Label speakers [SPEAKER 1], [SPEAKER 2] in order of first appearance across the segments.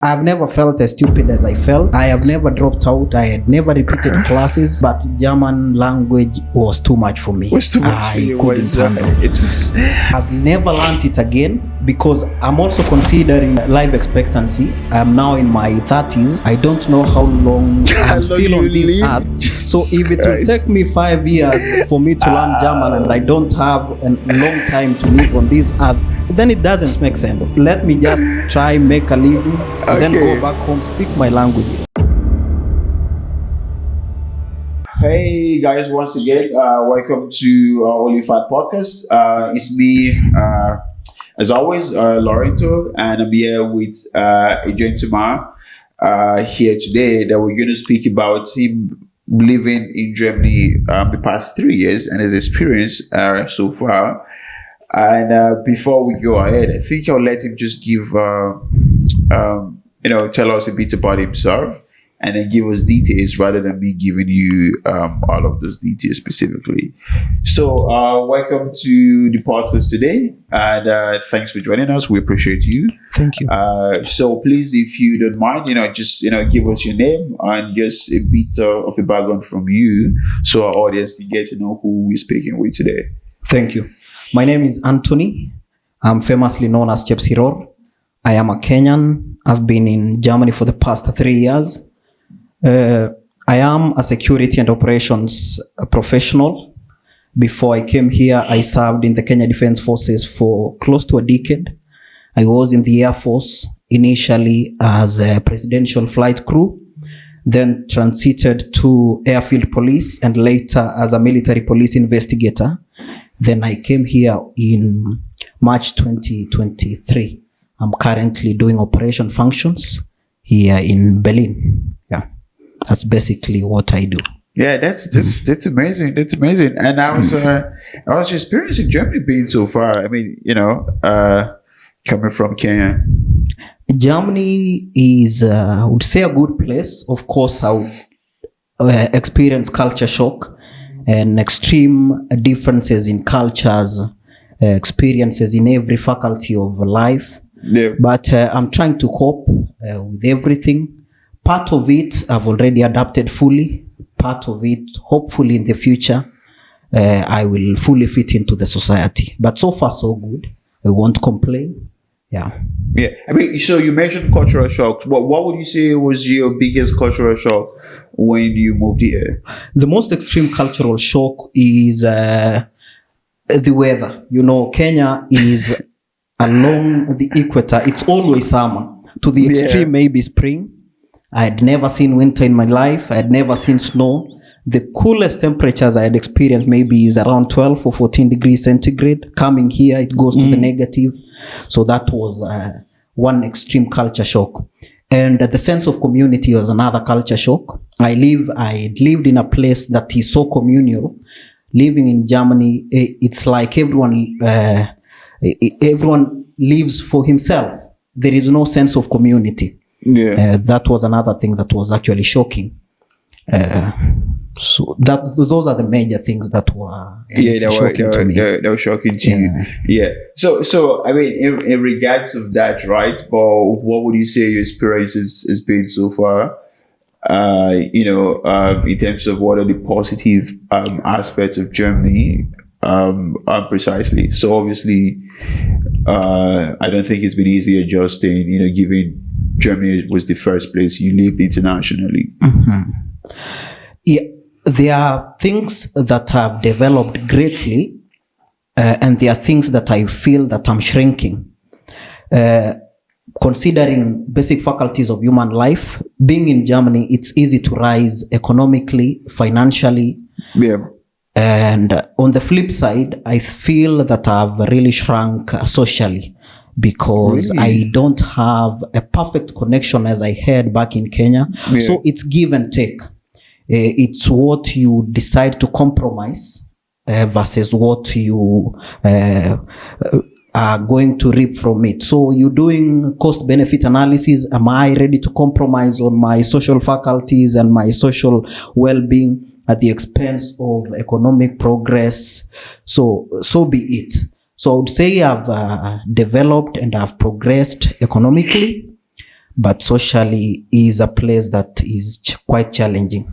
[SPEAKER 1] I've never felt as stupid as I felt. I have never dropped out. I had never repeated classes, but German language was too much for me.
[SPEAKER 2] It was too much for you.
[SPEAKER 1] Couldn't handle it. I've never learned it again because I'm also considering life expectancy. I'm now in my 30s. I don't know how long I'm still on this earth. So if it will take me 5 years for me to learn German and I don't have a long time to live on this earth, then it doesn't make sense. Let me just try make a living, then go back home, speak my language.
[SPEAKER 2] Hey guys, once again, welcome to our Onlyfacts podcast. It's me, as always, Lorenzo, and I'm here with a gentleman here today that we're going to speak about him living in Germany the past 3 years and his experience so far. And before we go ahead, I think I'll let him just give, tell us a bit about himself and then give us details rather than me giving you all of those details specifically. So welcome to the podcast today, and thanks for joining us. We appreciate you.
[SPEAKER 1] Thank you.
[SPEAKER 2] So please, if you don't mind, just give us your name and just a bit of a background from you, so our audience can get to know who we're speaking with today.
[SPEAKER 1] Thank you. My name is Antony. I'm famously known as Chepsiror. I am a Kenyan. I've been in Germany for the past 3 years. I am a security and operations professional. Before I came here, I served in the Kenya Defense Forces for close to a decade. I was in the Air Force initially as a presidential flight crew, then transited to airfield police and later as a military police investigator. Then I came here in March 2023. I'm currently doing operation functions here in Berlin. Yeah, that's basically what I do.
[SPEAKER 2] Yeah, that's amazing. That's amazing. And I was experiencing Germany being so far. I mean, coming from Kenya.
[SPEAKER 1] Germany is, I would say, a good place. Of course, I would experience culture shock and extreme differences in cultures, experiences in every faculty of life.
[SPEAKER 2] Yeah.
[SPEAKER 1] But I'm trying to cope with everything. Part of it I've already adapted fully. Part of it, hopefully in the future, I will fully fit into the society. But so far, so good. I won't complain. Yeah.
[SPEAKER 2] Yeah. I mean, so you mentioned cultural shocks. What would you say was your biggest cultural shock when you moved here?
[SPEAKER 1] The most extreme cultural shock is the weather. Kenya is along the equator. It's always summer. To the extreme, maybe spring. I had never seen winter in my life. I had never seen snow. The coolest temperatures I had experienced maybe is around 12 or 14 degrees centigrade. Coming here, it goes to the negative. So that was one extreme culture shock. And the sense of community was another culture shock. I lived in a place that is so communal. Living in Germany, it's like everyone lives for himself. There is no sense of community.
[SPEAKER 2] Yeah.
[SPEAKER 1] That was another thing that was actually shocking. So those are the major things that were shocking to me.
[SPEAKER 2] That were shocking to you. Yeah. So I mean, in regards of that, right? But what would you say your experience has been so far? In terms of what are the positive aspects of Germany, precisely. So obviously, I don't think it's been easy adjusting. Given Germany was the first place you lived internationally.
[SPEAKER 1] Mm-hmm. Yeah, there are things that have developed greatly, and there are things that I feel that I'm shrinking. Considering basic faculties of human life, being in Germany, it's easy to rise economically, financially.
[SPEAKER 2] Yeah.
[SPEAKER 1] And on the flip side, I feel that I've really shrunk socially because I don't have a perfect connection as I had back in Kenya. Yeah. So it's give and take. It's what you decide to compromise versus what you are going to reap from it. So you're doing cost-benefit analysis. Am I ready to compromise on my social faculties and my social well-being at the expense of economic progress? So be it. So I would say I've developed and I've progressed economically, but socially is a place that is quite challenging.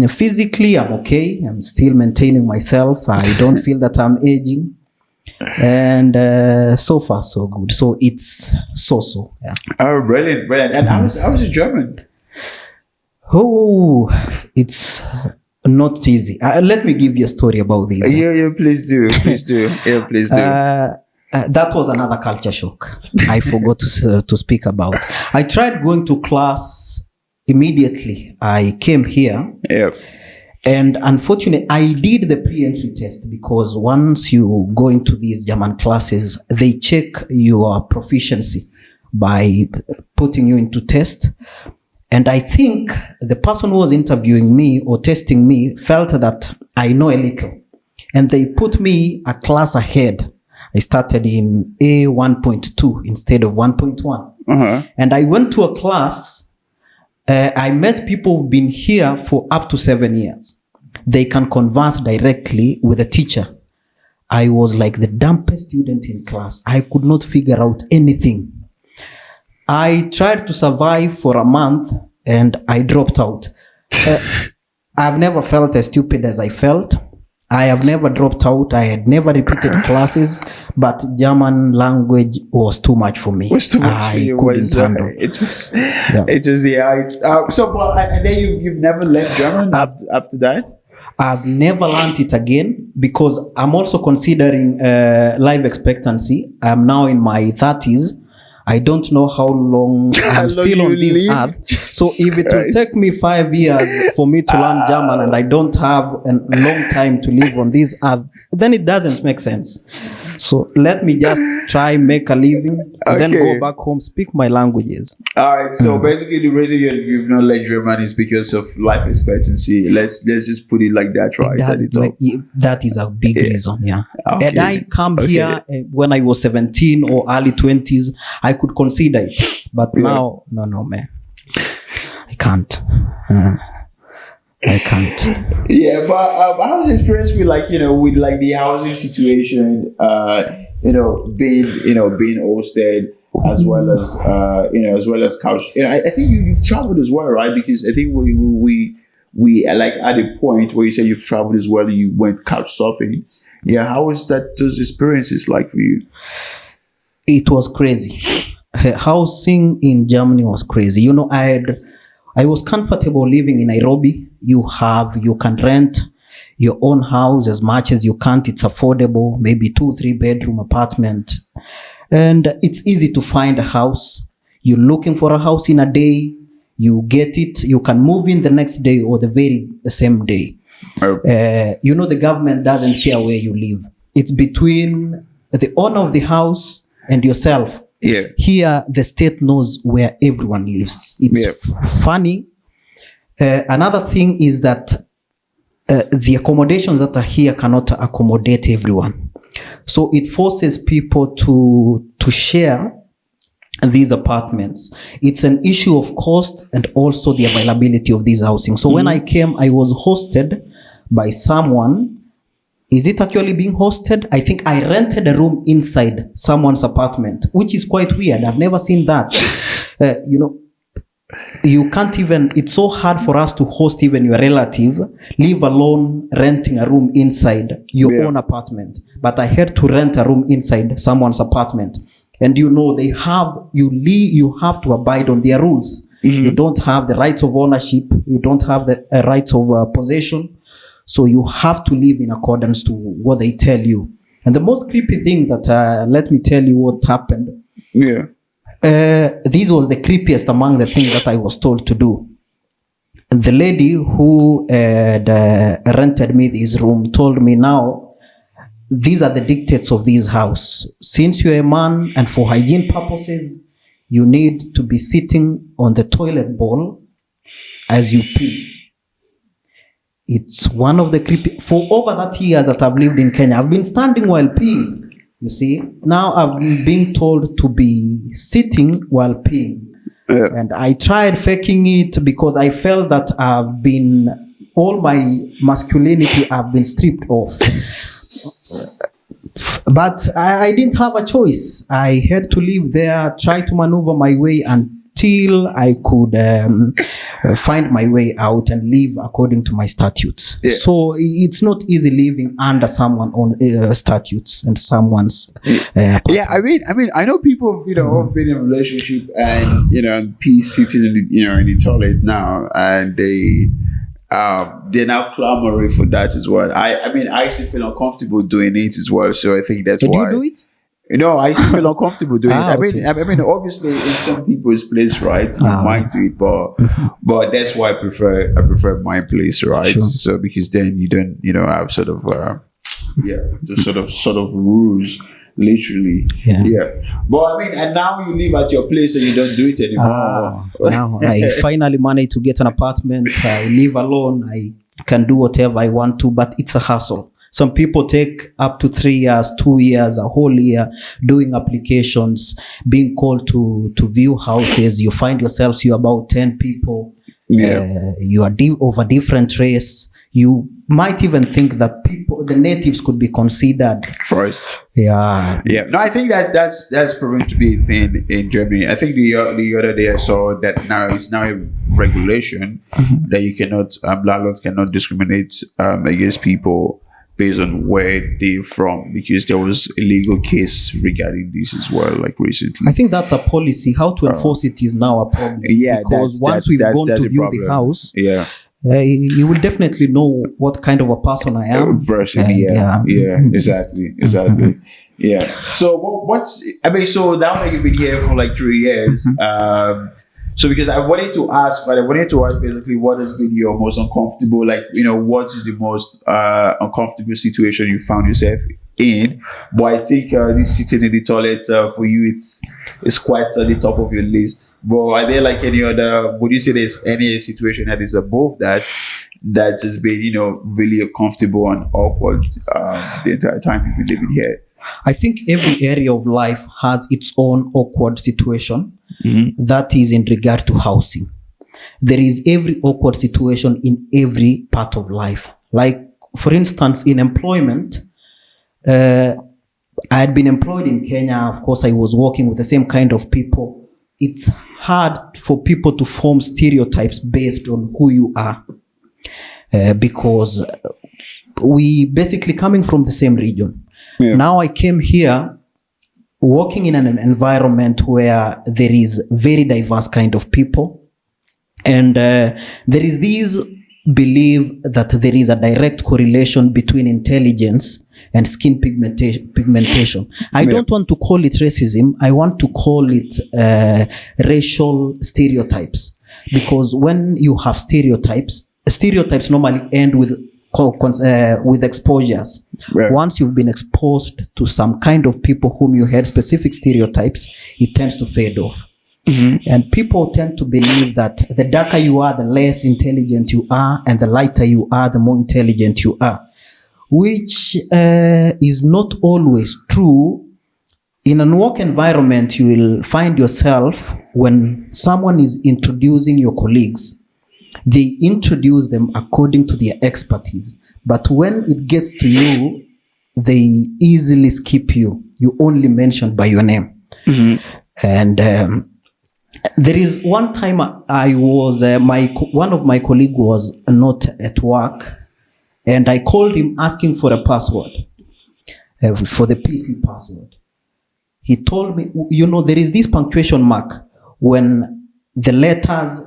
[SPEAKER 1] Physically, I'm okay. I'm still maintaining myself. I don't feel that I'm aging. And so far, so good. So it's so. Yeah.
[SPEAKER 2] Oh, brilliant. And I was German.
[SPEAKER 1] Oh, it's not easy. Let me give you a story about this.
[SPEAKER 2] Yeah, please do. Yeah, please do.
[SPEAKER 1] That was another culture shock I forgot to speak about. I tried going to class immediately. I came here.
[SPEAKER 2] Yeah.
[SPEAKER 1] And unfortunately, I did the pre-entry test because once you go into these German classes, they check your proficiency by putting you into test. And I think the person who was interviewing me or testing me felt that I know a little. And they put me a class ahead. I started in A1.2 instead of 1.1.
[SPEAKER 2] Uh-huh.
[SPEAKER 1] And I went to a class. I met people who've been here for up to 7 years. They can converse directly with a teacher. I was like the dumbest student in class. I could not figure out anything. I tried to survive for a month and I dropped out. I've never felt as stupid as I felt. I have never dropped out. I had never repeated classes, but German language was too much for me.
[SPEAKER 2] It was too much
[SPEAKER 1] I
[SPEAKER 2] for you.
[SPEAKER 1] couldn't handle.
[SPEAKER 2] And then you've never left German after that?
[SPEAKER 1] I've never learned it again because I'm also considering life expectancy. I'm now in my 30s. I don't know how long I'm still on this earth. So if it will take me 5 years for me to learn German and I don't have a long time to live on this earth, then it doesn't make sense. So let me just try make a living, then go back home, speak my languages.
[SPEAKER 2] All right. So basically, the reason you've not left German is because of life expectancy. Let's just put it like that, right?
[SPEAKER 1] That is a big reason, yeah.
[SPEAKER 2] Okay.
[SPEAKER 1] And I come here when I was 17 or early 20s. I could consider it, but now, no, man. I can't. I can't.
[SPEAKER 2] Yeah, but how's the experience with with the housing situation? Being hosted as well as couch. I think you've traveled as well, right? Because I think we like at a point where you said you've traveled as well. You went couch surfing. Yeah, how was those experiences like for you?
[SPEAKER 1] It was crazy. Housing in Germany was crazy. I was comfortable living in Nairobi. You can rent your own house as much as you can. It's affordable, maybe 2-3 bedroom apartment. And it's easy to find a house. You're looking for a house in a day, you get it. You can move in the next day or the very same day. The government doesn't care where you live. It's between the owner of the house and yourself.
[SPEAKER 2] Yeah.
[SPEAKER 1] Here, the state knows where everyone lives. It's funny. Another thing is that the accommodations that are here cannot accommodate everyone. So it forces people to share these apartments. It's an issue of cost and also the availability of these housing. So when I came, I was hosted by someone. Is it actually being hosted? I think I rented a room inside someone's apartment, which is quite weird. I've never seen that. You can't even, it's so hard for us to host even your relative, leave alone renting a room inside your own apartment. But I had to rent a room inside someone's apartment. And you have to abide on their rules. Mm-hmm. You don't have the rights of ownership. You don't have the rights of possession. So you have to live in accordance to what they tell you. And the most creepy thing that, let me tell you what happened.
[SPEAKER 2] Yeah.
[SPEAKER 1] This was the creepiest among the things that I was told to do. The lady who rented me this room told me, now, these are the dictates of this house. Since you're a man and for hygiene purposes, you need to be sitting on the toilet bowl as you pee. It's one of the creepy. For over 30 years that I've lived in Kenya, I've been standing while peeing. You see, now I'm being told to be sitting while peeing.
[SPEAKER 2] Yeah.
[SPEAKER 1] And I tried faking it because I felt that all my masculinity have been stripped off. But I didn't have a choice. I had to live there, try to maneuver my way still I could find my way out and live according to my statutes.
[SPEAKER 2] Yeah.
[SPEAKER 1] So it's not easy living under someone on statutes and someone's.
[SPEAKER 2] Yeah, I mean, I know people, who've been in a relationship and peace sitting in the toilet now, and they're now clamoring for that as well. I mean, I still feel uncomfortable doing it as well. So I think that's why.
[SPEAKER 1] Do you do it?
[SPEAKER 2] I still feel uncomfortable doing it.
[SPEAKER 1] Okay.
[SPEAKER 2] I mean, obviously, in some people's place, right, you might do it, but that's why I prefer my place, right?
[SPEAKER 1] Sure.
[SPEAKER 2] So because then you don't, have sort of, the sort of rules. Literally, yeah. But I mean, and now you live at your place and you don't do it anymore.
[SPEAKER 1] Now I finally managed to get an apartment. I live alone. I can do whatever I want to, but it's a hassle. Some people take up to 3 years, 2 years, a whole year doing applications, being called to view houses. You find yourselves, you're about 10 people.
[SPEAKER 2] Yeah.
[SPEAKER 1] You are of a different race. You might even think that the natives could be considered
[SPEAKER 2] first.
[SPEAKER 1] Yeah.
[SPEAKER 2] No, I think that's proven to be a thing in Germany. I think the other day I saw that now it's now a regulation that you cannot landlords cannot discriminate against people based on where they're from, because there was a legal case regarding this as well, like recently.
[SPEAKER 1] I think that's a policy. How to enforce it is now a problem.
[SPEAKER 2] Yeah,
[SPEAKER 1] because once we've gone to view the house, you will definitely know what kind of a person I am.
[SPEAKER 2] Exactly. Yeah. So so now that you've been here for like 3 years, so because I wanted to ask basically what has been your most uncomfortable, what is the most uncomfortable situation you found yourself in? But I think this sitting in the toilet for you, it's quite at the top of your list. But are there like any other? Would you say there's any situation that is above that has been really uncomfortable and awkward the entire time you've been living here?
[SPEAKER 1] I think every area of life has its own awkward situation. That is in regard to housing. There is every awkward situation in every part of life. Like, for instance, in employment, I had been employed in Kenya. Of course, I was working with the same kind of people. It's hard for people to form stereotypes based on who you are, because we basically coming from the same region. Yeah. Now I came here working in an environment where there is very diverse kind of people, and there is this belief that there is a direct correlation between intelligence and skin pigmentation. I don't want to call it racism. I want to call it racial stereotypes, because when you have stereotypes normally end with exposures. Right. Once you've been exposed to some kind of people whom you had specific stereotypes, it tends to fade off. And people tend to believe that the darker you are, the less intelligent you are, and the lighter you are, the more intelligent you are, which is not always true. In a work environment, you will find yourself, when someone is introducing your colleagues, they introduce them according to their expertise. But when it gets to you, they easily skip you. You only mention by your name. And there is one time I was, one of my colleagues was not at work, and I called him asking for a password, for the PC password. He told me, there is this punctuation mark when the letters,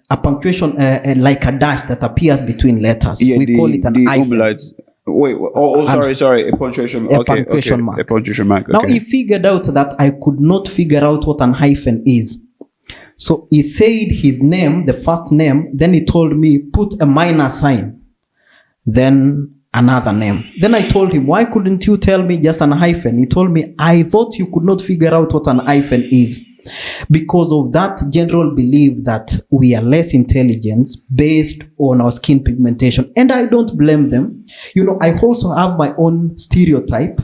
[SPEAKER 1] a punctuation like a dash that appears between letters. We call it an hyphen. Sorry, a punctuation. Punctuation mark. A punctuation mark. Okay. Now he figured out that I could not figure out what an hyphen is. So he said his name, the first name, then he told me put a minor sign, then another name. Then I told him, why couldn't you tell me just an hyphen? He told me, I thought you could not figure out what an hyphen is, because of that general belief that we are less intelligent based on our skin pigmentation. And I don't blame them. I also have my own stereotype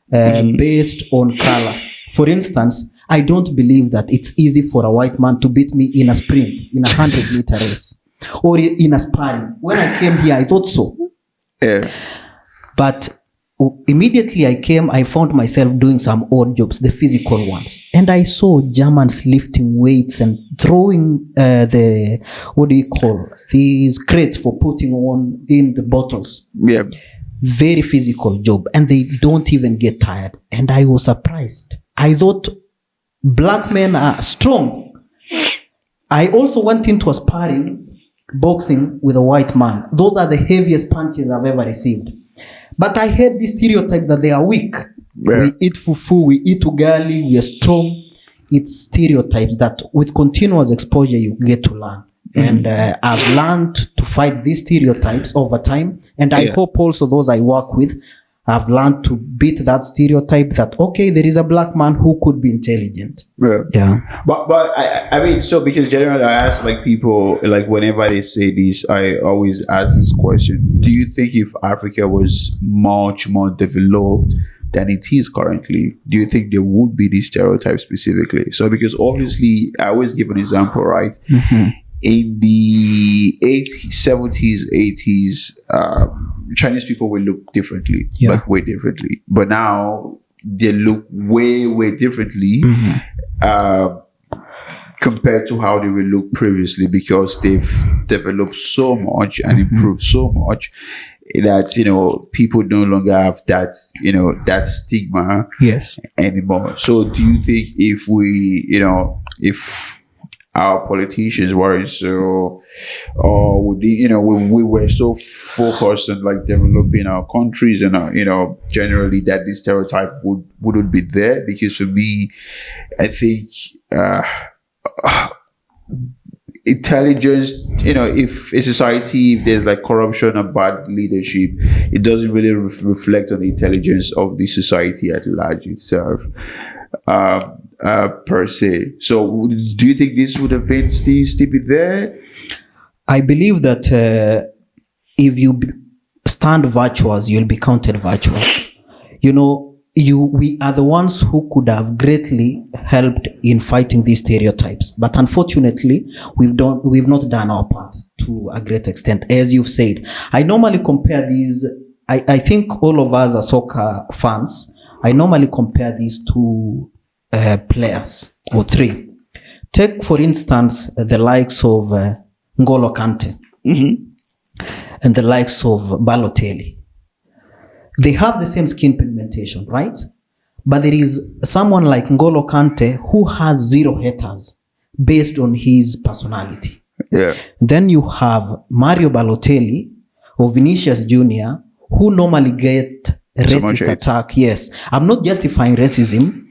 [SPEAKER 1] based on color. For instance, I don't believe that it's easy for a white man to beat me in a sprint, in a 100-meter race, or in a sparring. When I came here, I thought so. Yeah. But immediately I found myself doing some odd jobs, the physical ones. And I saw Germans lifting weights and throwing these crates for putting on in the bottles.
[SPEAKER 2] Yeah.
[SPEAKER 1] Very physical job. And they don't even get tired. And I was surprised. I thought black men are strong. I also went into a sparring, boxing with a white man. Those are the heaviest punches I've ever received. But I had these stereotypes that they are weak. Yeah. We eat fufu, we eat ugali, we are strong. It's stereotypes that with continuous exposure you get to learn. And I've learned to fight these stereotypes over time. And I hope also those I work with, I've learned to beat that stereotype that, okay, there is a black man who could be intelligent.
[SPEAKER 2] Yeah. But I mean, so because generally I ask like people, like whenever they say this, I always ask this question. Do you think if Africa was much more developed than it is currently, do you think there would be these stereotypes specifically? So because obviously I always give an example, right? In the 80s, 70s, 80s, Chinese people will look differently, like way differently. But now they look way, way differently compared to how they will look previously, because they've developed so much and improved so much that, you know, people no longer have that, you know, that stigma anymore. So do you think if we, you know, if our politicians weren't so, or would you know, we were so focused on like developing our countries and you know, generally that this stereotype wouldn't be there? Because for me, I think intelligence, you know, if a society, if there's like corruption and bad leadership, it doesn't really reflect on the intelligence of the society at large itself. Per se. So do you think this would have been still be there?
[SPEAKER 1] I believe that if you stand virtuous, you'll be counted virtuous. You know, we are the ones who could have greatly helped in fighting these stereotypes. But unfortunately, we've not done our part to a great extent. As you've said, I normally compare these, I think all of us are soccer fans. I normally compare these two players, or three. Take, for instance, the likes of N'Golo Kante and the likes of Balotelli. They have the same skin pigmentation, right? But there is someone like N'Golo Kante who has zero haters based on his personality.
[SPEAKER 2] Yeah.
[SPEAKER 1] Then you have Mario Balotelli or Vinicius Jr., who normally get racist attack. Yes, I'm not justifying racism,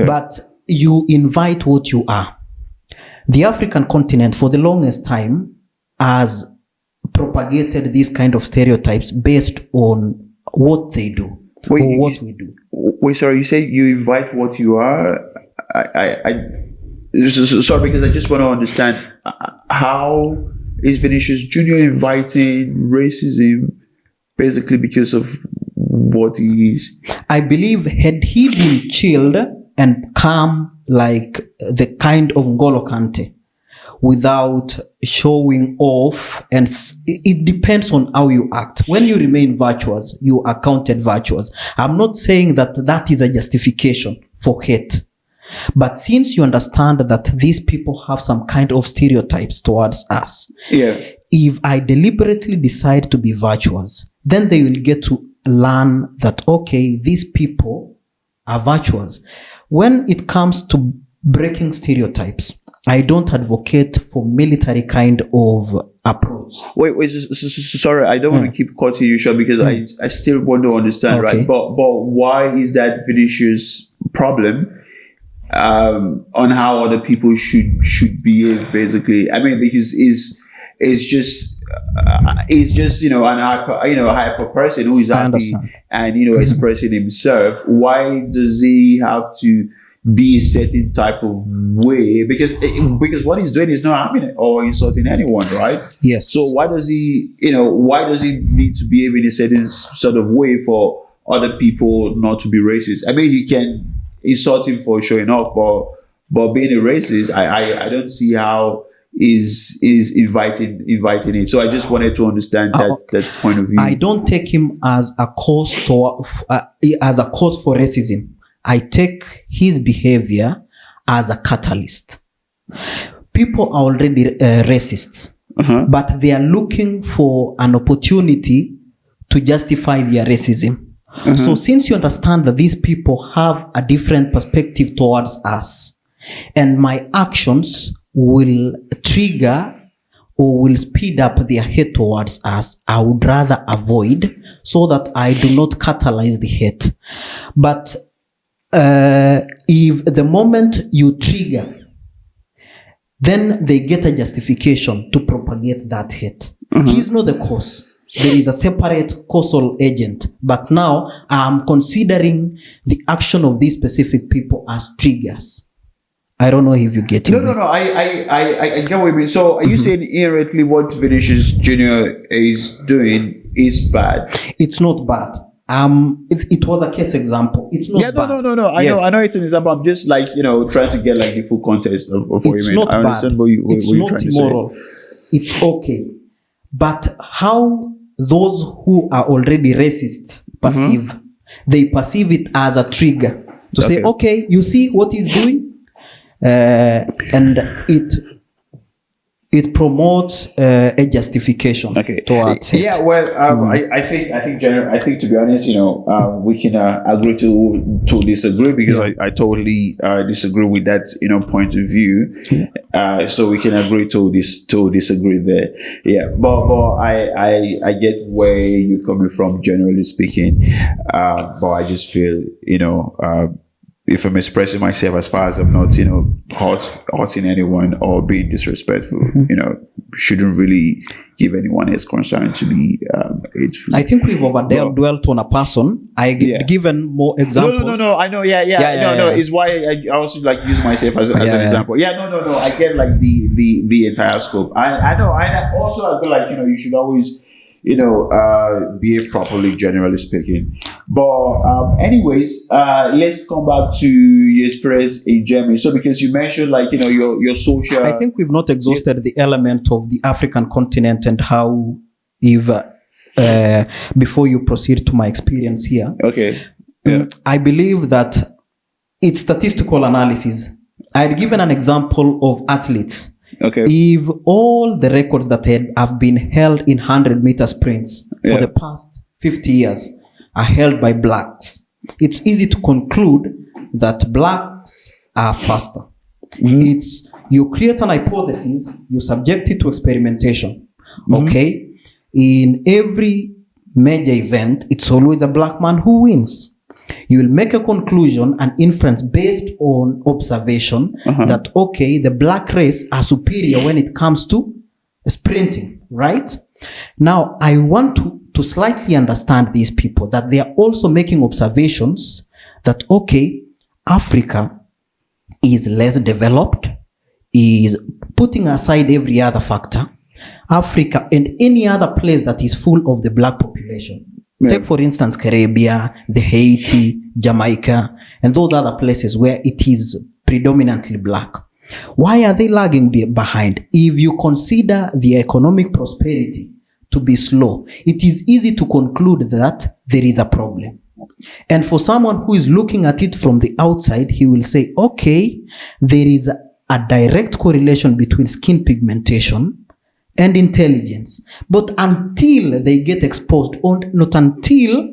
[SPEAKER 1] but you invite what you are. The African continent for the longest time has propagated these kind of stereotypes based on what they do or what we do.
[SPEAKER 2] Wait, sorry, you say you invite what you are? Sorry, because I just want to understand, how is Vinicius Jr. inviting racism basically because of what he is?
[SPEAKER 1] I believe had he been chilled and calm like the kind of N'Golo Kante, without showing off, and it depends on how you act. When you remain virtuous, you are counted virtuous. I'm not saying that is a justification for hate. But since you understand that these people have some kind of stereotypes towards us, if I deliberately decide to be virtuous, then they will get to learn that, okay, these people are virtuous. When it comes to breaking stereotypes, I don't advocate for military kind of approach.
[SPEAKER 2] Wait, sorry, I don't want to keep cutting you short, because I still want to understand, right? But why is that Vinicius' problem on how other people should behave, basically? I mean, because it's just you know, an hyper person who is happy and, you know, expressing himself. Why does he have to be a certain type of way? Because what he's doing is not harming or insulting anyone, right?
[SPEAKER 1] Yes.
[SPEAKER 2] So why does he need to behave in a certain sort of way for other people not to be racist? I mean, you can insult him for showing off, but being a racist, I don't see how is inviting it. So I just wanted to understand that point of view.
[SPEAKER 1] I don't take him as a cause for racism. I take his behavior as a catalyst. People are already racists, but they are looking for an opportunity to justify their racism. So since you understand that these people have a different perspective towards us, and my actions will trigger or will speed up their hate towards us, I would rather avoid so that I do not catalyze the hate. But if the moment you trigger, then they get a justification to propagate that hate. He's not the cause. There is a separate causal agent. But now I'm considering the action of these specific people as triggers. I don't know if you get it.
[SPEAKER 2] No. I get what you mean. So are you saying inherently what Vinicius Jr. is doing is bad?
[SPEAKER 1] It's not bad. It was a case example. It's not bad.
[SPEAKER 2] No. I know it's an example. I'm just like, trying to get like the full context of what
[SPEAKER 1] it's
[SPEAKER 2] you mean.
[SPEAKER 1] Not
[SPEAKER 2] I understand
[SPEAKER 1] bad. It's
[SPEAKER 2] what
[SPEAKER 1] not
[SPEAKER 2] trying
[SPEAKER 1] immoral.
[SPEAKER 2] To say.
[SPEAKER 1] It's okay. But how those who are already racist perceive, they perceive it as a trigger to say, okay, you see what he's doing? And it promotes a justification towards it.
[SPEAKER 2] Yeah, well, I think to be honest, we can agree to disagree, because I totally disagree with that point of view. So we can agree to disagree there. Yeah, but I get where you're coming from, generally speaking. But I just feel if I'm expressing myself as far as I'm not, hurting anyone or being disrespectful, shouldn't really give anyone his concern to be hateful.
[SPEAKER 1] I think we've dwelt on a person. Given more examples.
[SPEAKER 2] No. I know. Yeah. No. It's why I also like use myself as an example. Yeah. No. I get like the entire scope. I know. I also feel like you should always behave properly, generally speaking. But anyways, let's come back to your experience in Germany. So because you mentioned like your social,
[SPEAKER 1] I think we've not exhausted the element of the African continent and how before you proceed to my experience here.
[SPEAKER 2] Okay. Yeah.
[SPEAKER 1] I believe that it's statistical analysis. I've given an example of athletes.
[SPEAKER 2] Okay.
[SPEAKER 1] If all the records that have been held in 100-meter sprints for the past 50 years are held by blacks, it's easy to conclude that blacks are faster. It's you create an hypothesis, you subject it to experimentation. Okay? In every major event, it's always a black man who wins. You will make a conclusion, an inference based on observation that, okay, the black race are superior when it comes to sprinting, right? Now, I want to slightly understand these people, that they are also making observations that, okay, Africa is less developed, is putting aside every other factor. Africa and any other place that is full of the black population. Take, for instance, Caribbean, the Haiti, Jamaica, and those other places where it is predominantly black. Why are they lagging behind? If you consider the economic prosperity to be slow, it is easy to conclude that there is a problem. And for someone who is looking at it from the outside, he will say, okay, there is a direct correlation between skin pigmentation and intelligence. But until they get exposed, or not until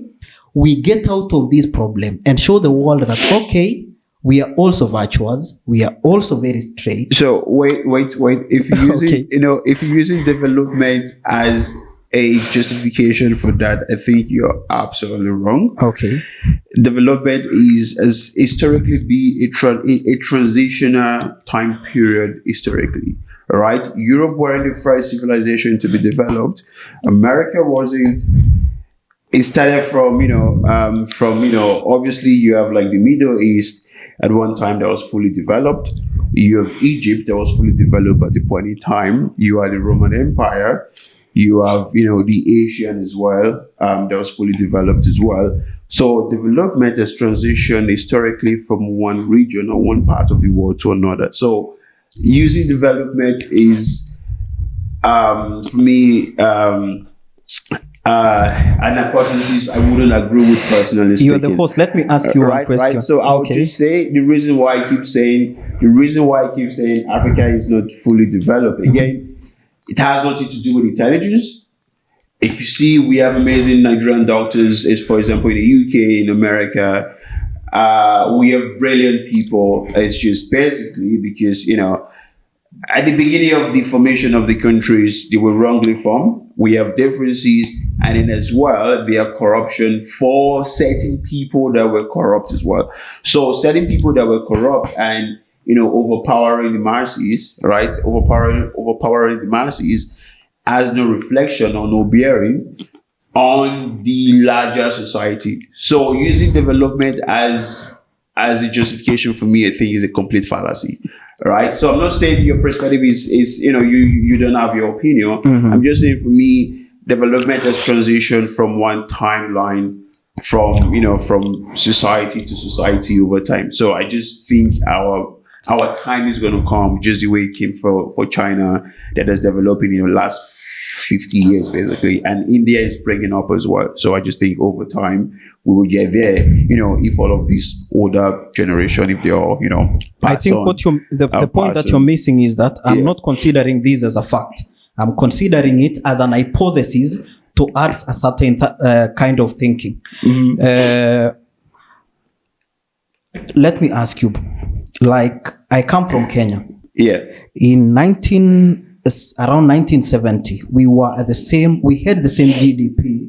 [SPEAKER 1] we get out of this problem and show the world that, okay, we are also virtuous, we are also very straight.
[SPEAKER 2] So wait. If you're using, if you're using development as a justification for that, I think you're absolutely wrong.
[SPEAKER 1] Okay.
[SPEAKER 2] Development is as historically be a transitional time period historically. All right, Europe were the first civilization to be developed. America wasn't. It started from obviously you have like the Middle East at one time that was fully developed. You have Egypt that was fully developed at the point in time. You have the Roman Empire. You have the Asian as well that was fully developed as well. So development has transitioned historically from one region or one part of the world to another. So using development is, for me, an hypothesis I wouldn't agree with personally speaking.
[SPEAKER 1] You're the host. Let me ask you one question.
[SPEAKER 2] Right. So I'll just say the reason why I keep saying Africa is not fully developed. Again, it has nothing to do with intelligence. If you see, we have amazing Nigerian doctors, as for example in the UK, in America, we have brilliant people. It's just basically because, at the beginning of the formation of the countries, they were wrongly formed. We have differences, and then as well, there are corruption for certain people that were corrupt as well. So certain people that were corrupt and, overpowering the masses, right? Overpowering the masses has no reflection or no bearing on the larger society. So using development as a justification for me, I think is a complete fallacy. Right. So I'm not saying your perspective is you don't have your opinion. Mm-hmm. I'm just saying for me, development has transitioned from one timeline from society to society over time. So I just think our time is going to come just the way it came for China, that has developed in the last 50 years basically, and India is bringing up as well. So I just think over time we will get there, if all of these older generation, if they are,
[SPEAKER 1] I think on, the point that you're missing is that I'm not considering this as a fact. I'm considering it as an hypothesis to add a certain kind of thinking. Mm-hmm. Let me ask you, like, I come from Kenya.
[SPEAKER 2] Yeah.
[SPEAKER 1] Around 1970, we had the same GDP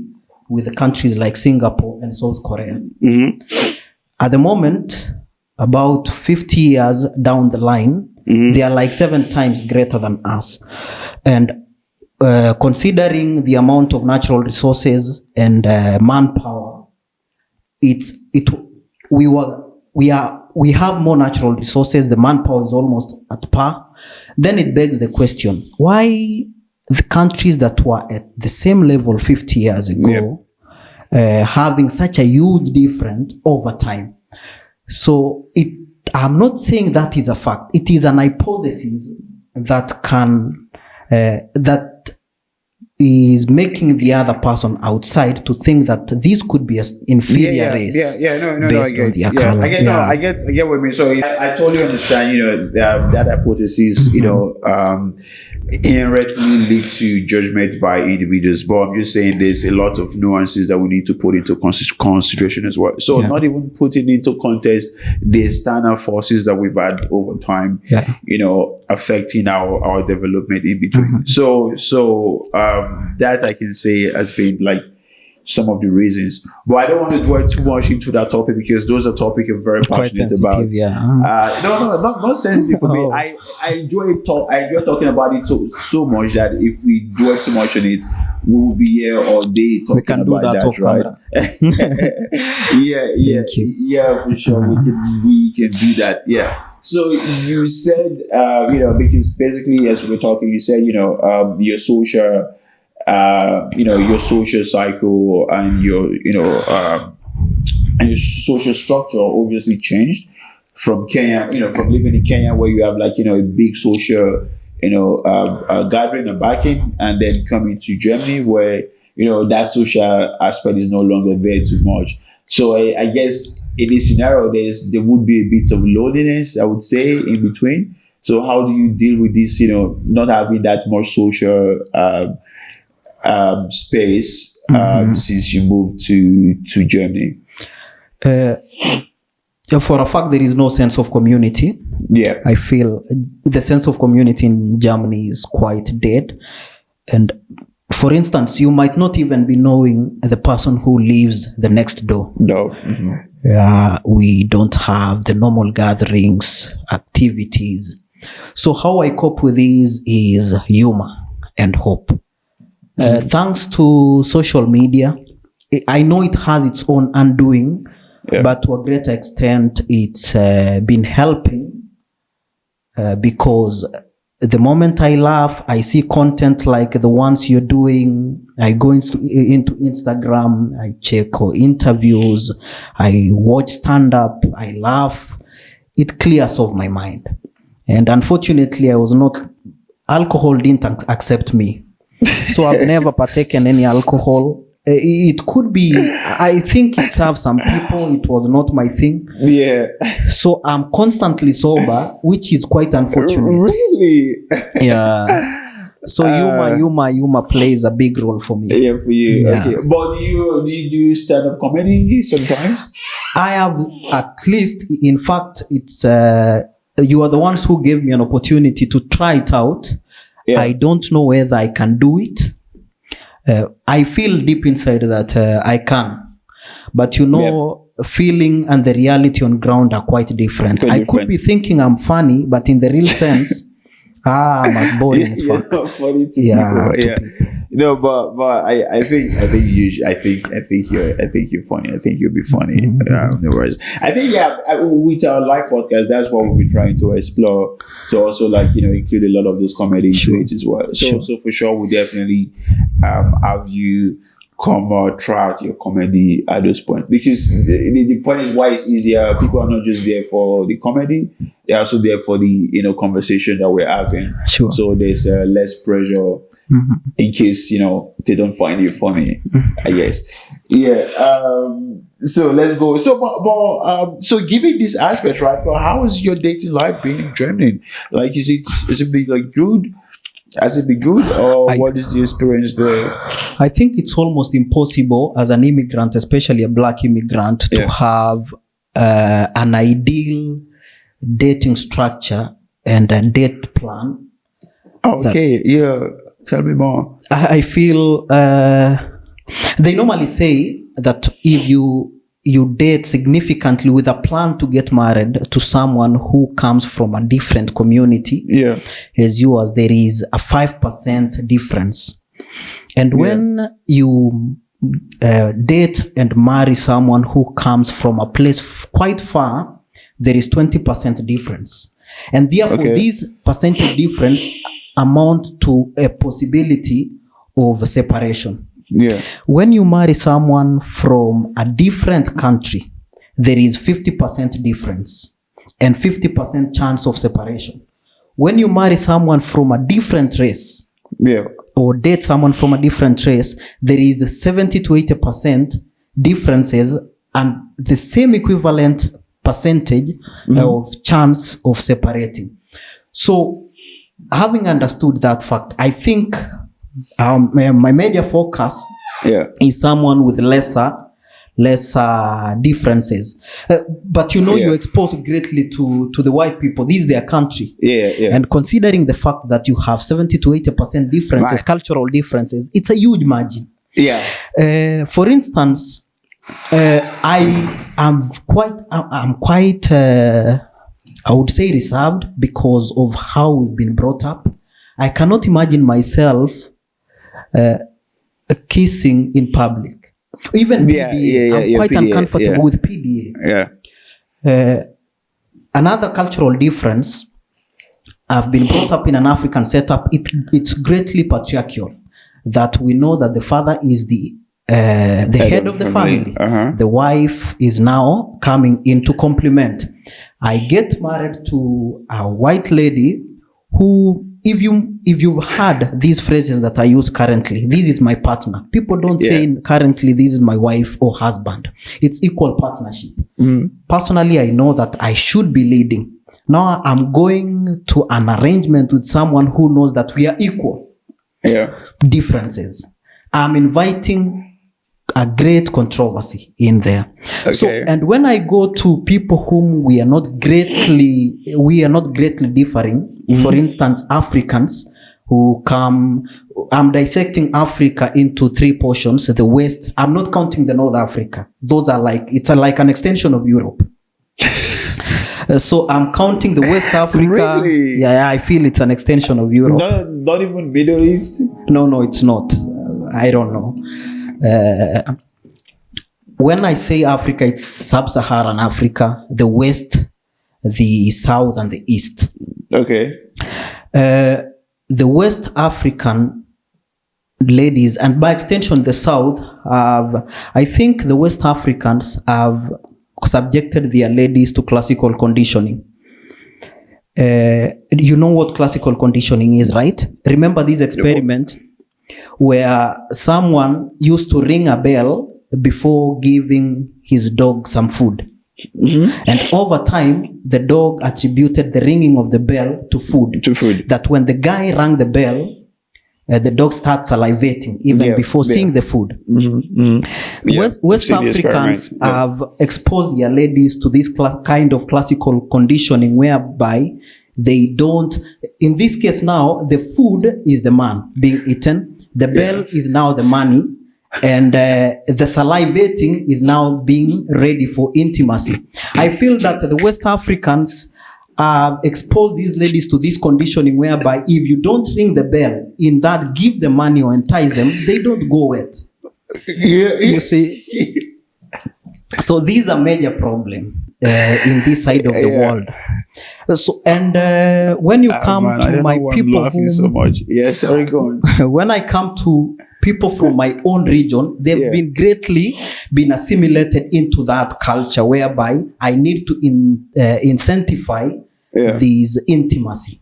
[SPEAKER 1] with the countries like Singapore and South Korea. Mm-hmm. At the moment, about 50 years down the line, mm-hmm. they are like 7 times greater than us. And considering the amount of natural resources and manpower, we have more natural resources. The manpower is almost at par. Then it begs the question, why the countries that were at the same level 50 years ago, having such a huge difference over time? So I'm not saying that is a fact. It is an hypothesis that that is making the other person outside to think that this could be an inferior race.
[SPEAKER 2] Based on their color. I get what you mean. So I totally understand, that hypothesis, mm-hmm. Inherently leads to judgment by individuals. But I'm just saying there's a lot of nuances that we need to put into consideration as well. So not even putting into context the external forces that we've had over time, affecting our development in between. Mm-hmm. So that I can say has been like some of the reasons, but I don't want to dwell too much into that topic because those are topics I'm very passionate about. Not sensitive for me. I enjoy talking about it so much that if we dwell too much on it, we will be here all day talking about that. We can do that off camera. Yeah, for sure. Uh-huh. We can do that. Yeah. So you said, because basically as we were talking, you said, your social. Your social cycle and your social structure obviously changed from Kenya, from living in Kenya where you have a big social, gathering and backing, and then coming to Germany where, that social aspect is no longer there too much. So I guess in this scenario, there would be a bit of loneliness, I would say, in between. So how do you deal with this, not having that more social, space since you moved to Germany?
[SPEAKER 1] For a fact, there is no sense of community.
[SPEAKER 2] Yeah,
[SPEAKER 1] I feel the sense of community in Germany is quite dead. And for instance, you might not even be knowing the person who lives the next door.
[SPEAKER 2] No. Mm-hmm.
[SPEAKER 1] We don't have the normal gatherings, activities. So how I cope with these is humor and hope. Thanks to social media, I know it has its own undoing, but to a greater extent, it's been helping because the moment I laugh, I see content like the ones you're doing. I go into Instagram, I check interviews, I watch stand-up, I laugh. It clears off my mind. And unfortunately, alcohol didn't accept me. So I've never partaken any alcohol. It could be, I think it serves some people. It was not my thing.
[SPEAKER 2] Yeah.
[SPEAKER 1] So I'm constantly sober, which is quite unfortunate.
[SPEAKER 2] Really?
[SPEAKER 1] Yeah. So humor plays a big role for me.
[SPEAKER 2] Yeah, for you.
[SPEAKER 1] Yeah.
[SPEAKER 2] Okay. But do you do stand-up comedy sometimes?
[SPEAKER 1] I have, at least, in fact, it's you are the ones who gave me an opportunity to try it out.
[SPEAKER 2] Yeah.
[SPEAKER 1] I don't know whether I can do it. I feel deep inside that I can. But feeling and the reality on ground are quite different. I could be thinking I'm funny, but in the real sense, I'm as boring as fuck.
[SPEAKER 2] Funny to people. Yeah. But I think you're funny. I think you'll be funny. No worries. I think with our live podcast, that's what we'll be trying to explore. To also include a lot of those comedy into it as well. So for sure, we'll definitely have you come try out your comedy at this point, because the point is why it's easier. People are not just there for the comedy; they're also there for the conversation that we're having.
[SPEAKER 1] Sure.
[SPEAKER 2] So there's less pressure in case they don't find you funny. I guess. Yeah. So let's go. So given this aspect, right? But how has your dating life been in Germany? Like, is it been good? Has it been good, or what is the experience there?
[SPEAKER 1] I think it's almost impossible as an immigrant, especially a black immigrant, to have an ideal dating structure and a date plan.
[SPEAKER 2] Okay, tell me more.
[SPEAKER 1] I feel they normally say that if you date significantly with a plan to get married to someone who comes from a different community as yours, there is a 5% difference. And when you date and marry someone who comes from a place quite far, there is 20% difference. And therefore, this percentage difference amount to a possibility of separation.
[SPEAKER 2] Yeah.
[SPEAKER 1] When you marry someone from a different country, there is 50% difference and 50% chance of separation. When you marry someone from a different race, or date someone from a different race, there is 70 to 80% differences and the same equivalent percentage of chance of separating. So, having understood that fact, I think my major focus is someone with lesser differences. But you're exposed greatly to the white people. This is their country. And considering the fact that you have 70 to 80% differences, cultural differences, it's a huge margin. For instance, I'm quite I would say reserved because of how we've been brought up. I cannot imagine myself kissing in public. Even PDA, I'm quite PDA, uncomfortable with PDA. Another cultural difference, I've been brought up in an African setup. It's greatly patriarchal, that we know that the father is the head of the family. The wife is now coming in to complement. I get married to a white lady who, if you've heard these phrases that I use currently, this is my partner. People don't say currently this is my wife or husband. It's equal partnership. Personally, I know that I should be leading. Now I'm going to an arrangement with someone who knows that we are equal. Differences. I'm inviting a great controversy in there. So, and when I go to people whom we are not greatly differing, for instance, Africans who come, I'm dissecting Africa into 3 portions. The West, I'm not counting the North Africa. Those are it's like an extension of Europe. So I'm counting the West Africa.
[SPEAKER 2] Really?
[SPEAKER 1] Yeah, I feel it's an extension of Europe.
[SPEAKER 2] Not even Middle East?
[SPEAKER 1] No, it's not. I don't know. When I say Africa, it's sub-Saharan Africa, the West, the South, and the East. The West African ladies, and by extension the South, I think the West Africans have subjected their ladies to classical conditioning. you know what classical conditioning is, right? Remember this experiment where someone used to ring a bell before giving his dog some food. And over time, the dog attributed the ringing of the bell to food. That when the guy rang the bell, the dog starts salivating even before seeing the food. West Africans have exposed their ladies to this kind of classical conditioning whereby they don't, in this case now, the food is the man being eaten, the bell is now the money, and the salivating is now being ready for intimacy. I feel that the West Africans expose these ladies to this conditioning whereby if you don't ring the bell, in that give the money or entice them, they don't go wet. You see? So these are major problem in this side of the world. So and when you come to my people who,
[SPEAKER 2] so much. Yes, sorry, go on.
[SPEAKER 1] When I come to people from my own region, they've been greatly been assimilated into that culture whereby I need to incentivize these intimacy.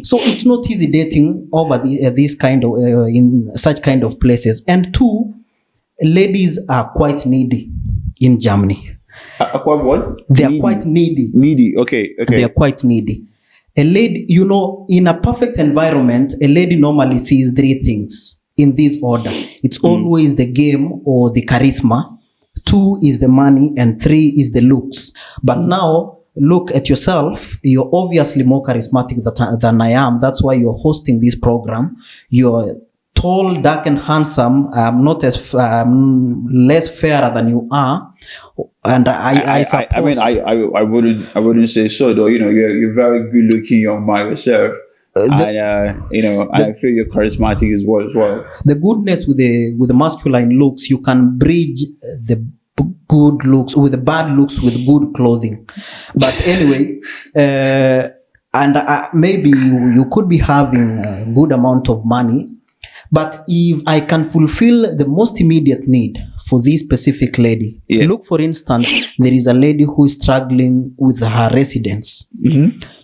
[SPEAKER 1] So it's not easy dating over this kind of in such kind of places. And two, ladies are quite needy in Germany.
[SPEAKER 2] What?
[SPEAKER 1] They are quite needy.
[SPEAKER 2] Needy. Okay.
[SPEAKER 1] They are quite needy. A lady, you know, in a perfect environment, a lady normally sees three things in this order. It's always the game or the charisma. 2 is the money, and 3 is the looks. But now, look at yourself. You're obviously more charismatic than I am. That's why you're hosting this program. You're tall, dark, and handsome. Not as less fairer than you are. And I suppose.
[SPEAKER 2] I wouldn't say so though. You know, you're very good looking young man yourself. I feel you're charismatic as well.
[SPEAKER 1] The goodness with the masculine looks, you can bridge the good looks with the bad looks with good clothing. But anyway, maybe you could be having a good amount of money, but if I can fulfill the most immediate need for this specific lady, look, for instance, there is a lady who is struggling with her residence.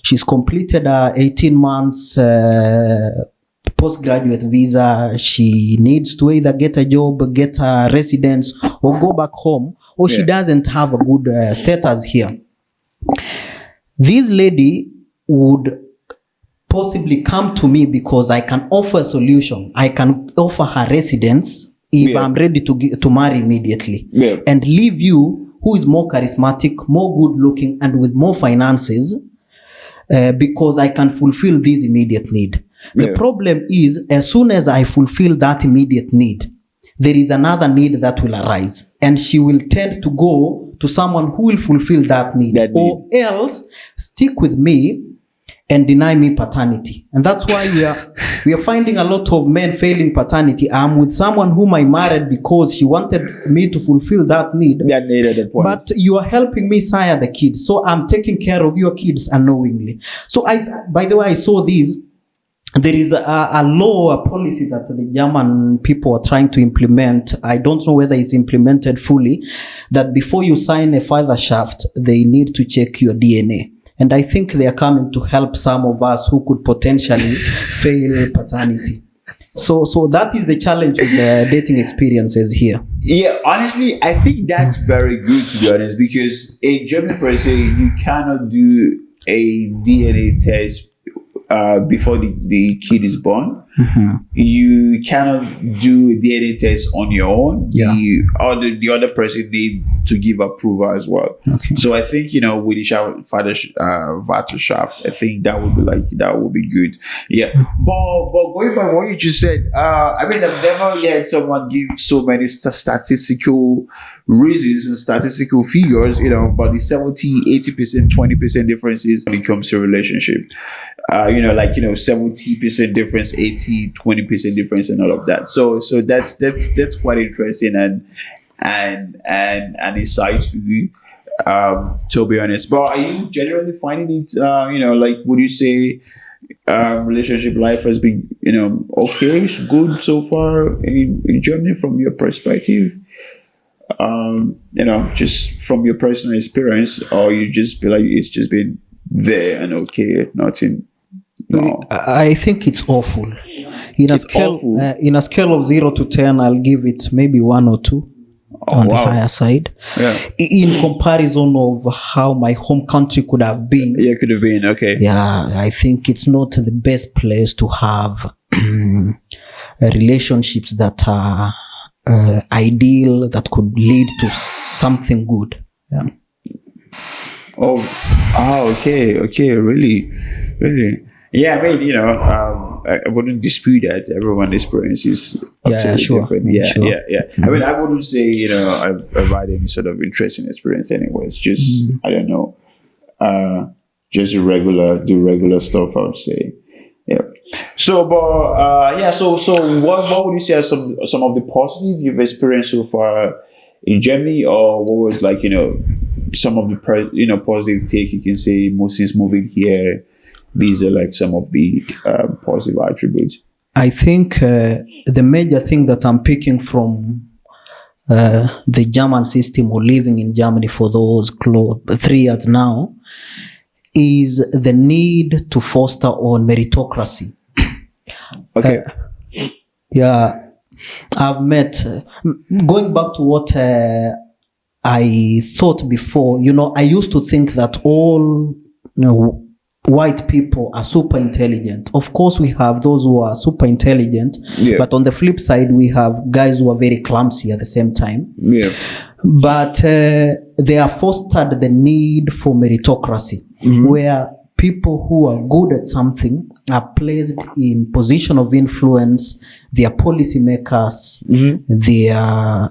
[SPEAKER 1] She's completed 18 months postgraduate visa. She needs to either get a job, get a residence, or go back home, or she doesn't have a good status here. This lady would possibly come to me because I can offer a solution. I can offer her residence if I'm ready to marry immediately, and leave you who is more charismatic, more good looking, and with more finances, because I can fulfill this immediate need. The problem is, as soon as I fulfill that immediate need, there is another need that will arise, and she will tend to go to someone who will fulfill that need. Or else stick with me and deny me paternity. And that's why we are finding a lot of men failing paternity. I'm with someone whom I married because she wanted me to fulfill that need.
[SPEAKER 2] That need at the point.
[SPEAKER 1] But you are helping me sire the kids. So I'm taking care of your kids unknowingly. So by the way, I saw this. There is a law, a policy that the German people are trying to implement. I don't know whether it's implemented fully, that before you sign a father shaft, they need to check your DNA. And I think they are coming to help some of us who could potentially fail paternity. So that is the challenge with the dating experiences here.
[SPEAKER 2] Yeah, honestly, I think that's very good, to be honest, because in German per se, you cannot do a DNA test before the kid is born. You cannot do a DNA test on your own. The other person needs to give approval as well. So I think, with the father shaft, I think that would be good. But going by what you just said, I've never heard someone give so many statistical reasons and statistical figures, but the 70, 80%, 20% differences when it comes to a relationship. 70% difference, 80, 20% difference, and all of that. So that's quite interesting and insight for you, to be honest. But are you generally finding it, would you say relationship life has been, okay, good so far in Germany from your perspective? Just from your personal experience, or you just feel like it's just been there and okay, nothing. No.
[SPEAKER 1] I think it's awful.
[SPEAKER 2] It's awful.
[SPEAKER 1] In a scale of 0 to 10, I'll give it maybe 1 or 2 on the higher side.
[SPEAKER 2] Yeah.
[SPEAKER 1] In comparison of how my home country could have been.
[SPEAKER 2] Yeah, could have been. Okay.
[SPEAKER 1] Yeah, I think it's not the best place to have relationships that are ideal, that could lead to something good. Yeah.
[SPEAKER 2] Okay, really. Yeah, I mean, I wouldn't dispute that. Everyone's experience is
[SPEAKER 1] sure.
[SPEAKER 2] different. Yeah.
[SPEAKER 1] Mm-hmm.
[SPEAKER 2] I mean, I wouldn't say, I've had any sort of interesting experience anyway. It's just, I don't know, just do regular stuff, I would say. Yeah. So, but, so what would you say are some of the positive you've experienced so far in Germany, or what was like, some of the positive take you can say since moving here? These are like some of the positive attributes.
[SPEAKER 1] I think the major thing that I'm picking from the German system, or living in Germany for those 3 years now, is the need to foster on meritocracy.
[SPEAKER 2] Okay.
[SPEAKER 1] I've met, going back to what I thought before, I used to think that all, white people are super intelligent. Of course, we have those who are super intelligent, but on the flip side, we have guys who are very clumsy at the same time.
[SPEAKER 2] Yeah.
[SPEAKER 1] But they have fostered the need for meritocracy, where people who are good at something are placed in position of influence. They are policymakers. They are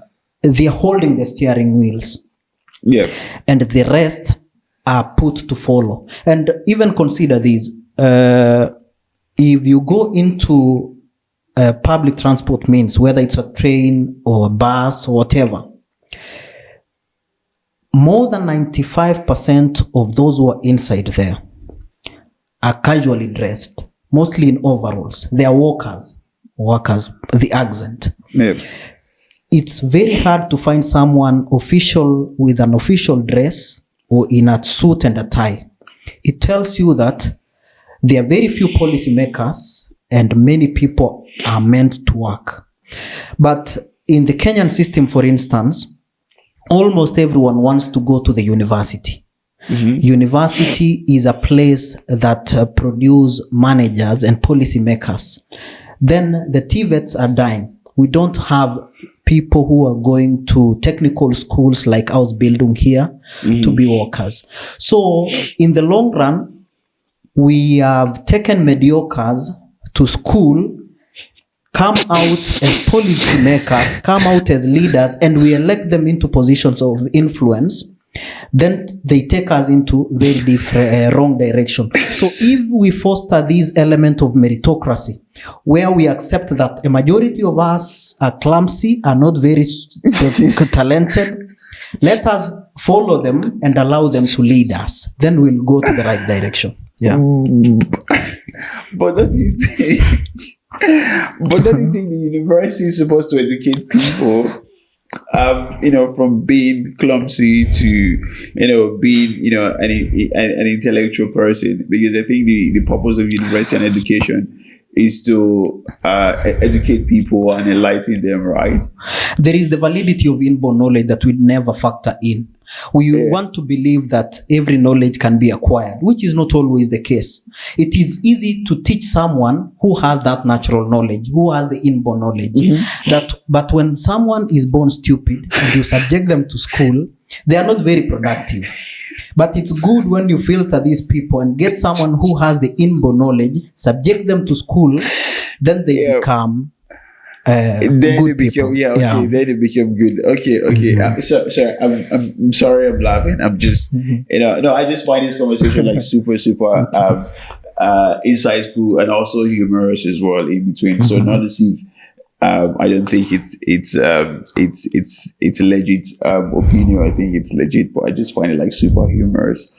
[SPEAKER 1] holding the steering wheels.
[SPEAKER 2] Yeah.
[SPEAKER 1] And the rest are put to follow. And even consider this. If you go into public transport means, whether it's a train or a bus or whatever, more than 95% of those who are inside there are casually dressed, mostly in overalls. They are workers, the againt.
[SPEAKER 2] Yeah.
[SPEAKER 1] It's very hard to find someone official with an official dress or in a suit and a tie. It tells you that there are very few policymakers and many people are meant to work. But in the Kenyan system, for instance, almost everyone wants to go to the university. University is a place that produce managers and policymakers. Then the TVETs are dying. We don't have people who are going to technical schools like Ausbildung here to be workers. So in the long run, we have taken mediocres to school, come out as policymakers, come out as leaders, and we elect them into positions of influence. Then they take us into very different wrong direction. So if we foster this element of meritocracy, where we accept that a majority of us are clumsy, are not very talented, let us follow them and allow them to lead us. Then we'll go to the right direction. Yeah.
[SPEAKER 2] But don't you think? The university is supposed to educate people? From being clumsy to, being, an intellectual person, because I think the purpose of university and education is to educate people and enlighten them, right?
[SPEAKER 1] There is the validity of inborn knowledge that we never factor in. We want to believe that every knowledge can be acquired, which is not always the case. It is easy to teach someone who has that natural knowledge, who has the inborn knowledge. But when someone is born stupid and you subject them to school, they are not very productive. But it's good when you filter these people and get someone who has the inborn knowledge, subject them to school, then they become
[SPEAKER 2] then
[SPEAKER 1] good
[SPEAKER 2] it became
[SPEAKER 1] people.
[SPEAKER 2] Then it became good. Okay. So I'm sorry, I'm laughing. I'm just no, I just find this conversation like super insightful and also humorous as well in between. So not as if I don't think it's a legit opinion. I think it's legit, but I just find it like super humorous.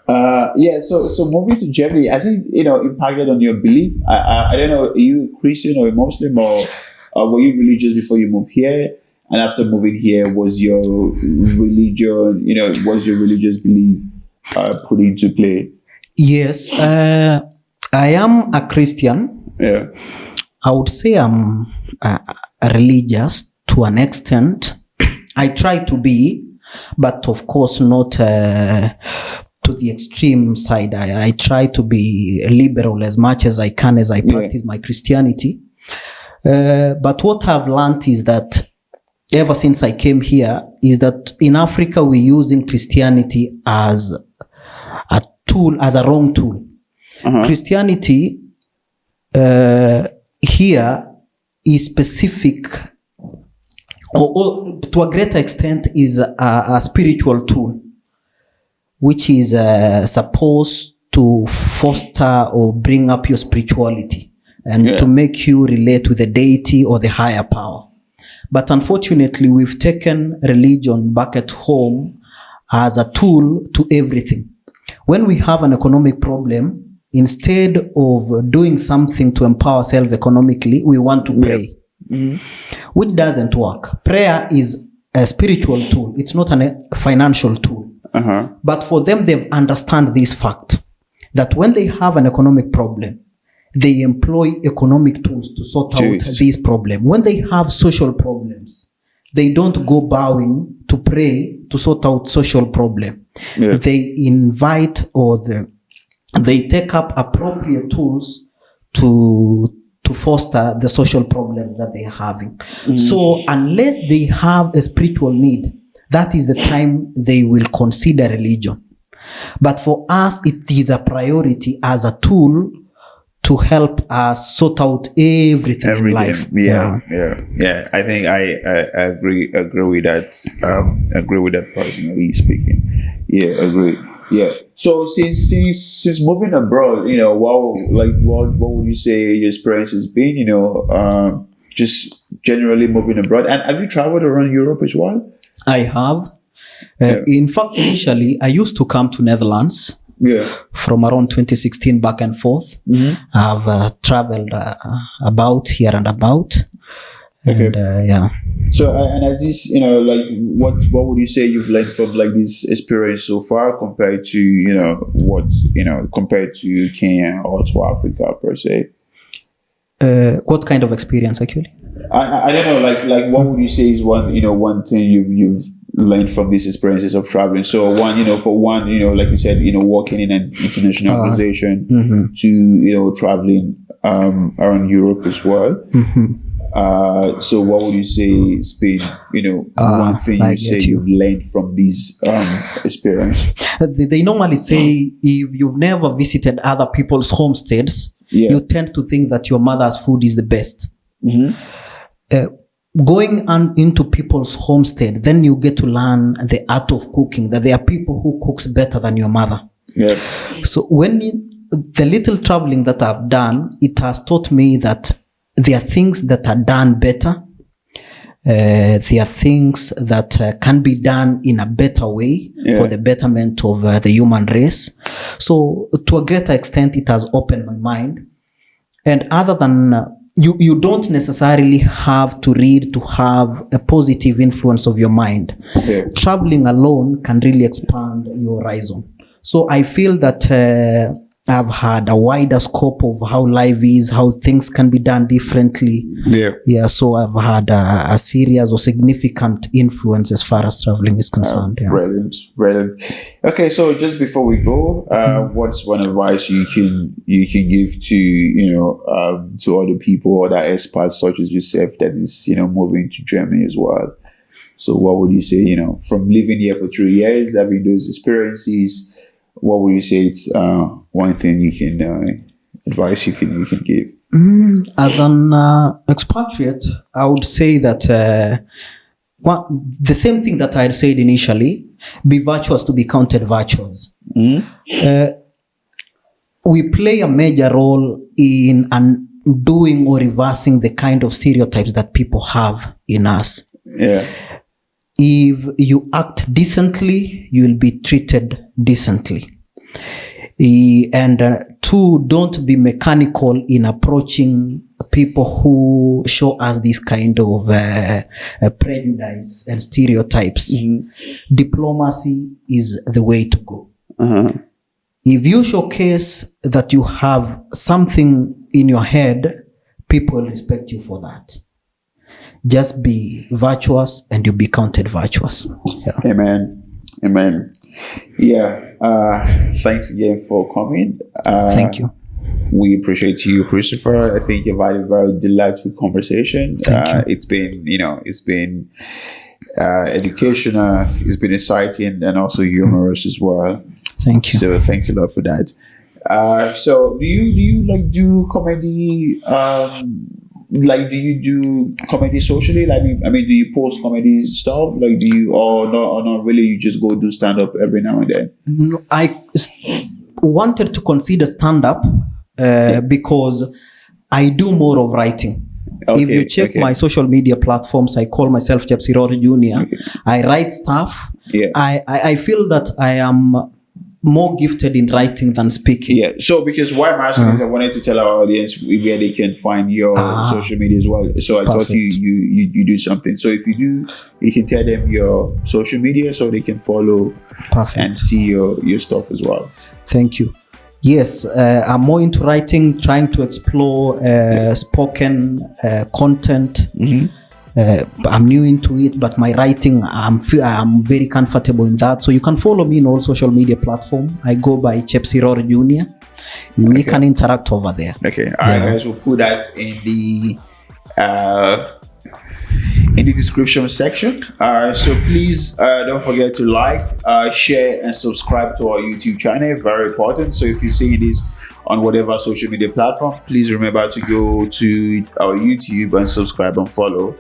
[SPEAKER 2] So moving to Germany, has it impacted on your belief? I don't know, are you Christian or a Muslim, or were you religious before you moved here? And after moving here, was your religion, was your religious belief put into play?
[SPEAKER 1] Yes, I am a Christian.
[SPEAKER 2] Yeah.
[SPEAKER 1] I would say I'm religious to an extent. I try to be, but of course not to the extreme side. I try to be liberal as much as I can as I practice my Christianity. But what I've learned is that ever since I came here is that in Africa we're using Christianity as a tool, as a wrong tool. Christianity here is specific, or to a greater extent is a spiritual tool, which is supposed to foster or bring up your spirituality and to make you relate with the deity or the higher power. But unfortunately, we've taken religion back at home as a tool to everything. When we have an economic problem, instead of doing something to empower ourselves economically, we want to pray, which doesn't work. Prayer is a spiritual tool. It's not a financial tool. But for them, they've understand this fact that when they have an economic problem, they employ economic tools to sort out this problem. When they have social problems, they don't go bowing to pray to sort out social problem. They invite or they take up appropriate tools to foster the social problem that they're having. So unless they have a spiritual need, that is the time they will consider religion. But for us, it is a priority as a tool to help us sort out everything in life.
[SPEAKER 2] Yeah. I think I agree with that. Agree with that personally speaking. Yeah, agree. Yeah. So since moving abroad, what would you say your experience has been? Just generally moving abroad. And have you traveled around Europe as well?
[SPEAKER 1] I have. In fact, initially, I used to come to Netherlands. From around 2016 back and forth. I've traveled about here and about. And,
[SPEAKER 2] So, and as this, what would you say you've learned from this experience so far compared to, compared to Kenya or to Africa per se?
[SPEAKER 1] What kind of experience actually?
[SPEAKER 2] I don't know, what would you say is one thing you've learned from these experiences of traveling? So like you said, working in an international organization to, traveling around Europe as well. So what would you say has been, one thing you've learned from these experience?
[SPEAKER 1] They normally say if you've never visited other people's homesteads, you tend to think that your mother's food is the best. Going into people's homestead, then you get to learn the art of cooking, that there are people who cooks better than your mother. So the little traveling that I've done, it has taught me that there are things that are done better. There are things that can be done in a better way for the betterment of the human race. So to a greater extent, it has opened my mind. And other than you don't necessarily have to read to have a positive influence of your mind. Traveling alone can really expand your horizon. So I feel that I've had a wider scope of how life is, how things can be done differently. So I've had a serious or significant influence as far as traveling is concerned.
[SPEAKER 2] Brilliant. Okay, so just before we go, what's one advice you can give to other people, other expats such as yourself that is moving to Germany as well? So what would you say, from living here for 3 years, having those experiences, what would you say it's one thing you can advice you can give?
[SPEAKER 1] As an expatriate, I would say that the same thing that I had said initially, be virtuous to be counted virtuous. We play a major role in undoing or reversing the kind of stereotypes that people have in us. If you act decently, you'll be treated decently. And two, don't be mechanical in approaching people who show us this kind of prejudice and stereotypes. Diplomacy is the way to go. If you showcase that you have something in your head, people respect you for that. Just be virtuous and you'll be counted virtuous. Yeah.
[SPEAKER 2] Amen. Yeah. Thanks again for coming.
[SPEAKER 1] Thank you.
[SPEAKER 2] We appreciate you, Christopher. I think you've had a very delightful conversation. It's been educational, it's been exciting, and also humorous as well.
[SPEAKER 1] Thank you.
[SPEAKER 2] So thank you a lot for that. So do you like do comedy? Like, do you do comedy socially? Like, I mean, do you post comedy stuff? Like, do you or not really? You just go do stand up every now and then.
[SPEAKER 1] No, I wanted to consider stand up because I do more of writing.
[SPEAKER 2] Okay,
[SPEAKER 1] if you check my social media platforms, I call myself Chepsiror Jr. Okay. I write stuff.
[SPEAKER 2] Yeah.
[SPEAKER 1] I feel that I am more gifted in writing than speaking.
[SPEAKER 2] Yeah. So because why I'm asking is I wanted to tell our audience where they can find your social media as well. So I thought you do something. So if you do, you can tell them your social media so they can follow and see your stuff as well.
[SPEAKER 1] Thank you. Yes, I'm more into writing, trying to explore spoken content. Mm-hmm. I'm new into it, but my writing, I'm very comfortable in that. So you can follow me in all social media platforms. I go by Chepsiror Jr. We can interact over there.
[SPEAKER 2] Okay, all right, guys. We'll put that in the description section. So please don't forget to like, share, and subscribe to our YouTube channel. Very important. So if you see this on whatever social media platform, please remember to go to our YouTube and subscribe and follow,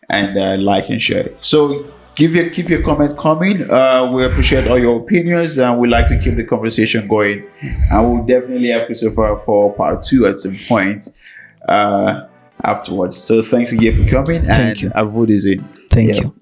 [SPEAKER 2] and like and share. So keep your comment coming. We appreciate all your opinions, and we like to keep the conversation going. And we'll definitely have Christopher for part 2 at some point afterwards. So thanks again for coming.
[SPEAKER 1] Thank you.
[SPEAKER 2] Avud is in.
[SPEAKER 1] Thank you.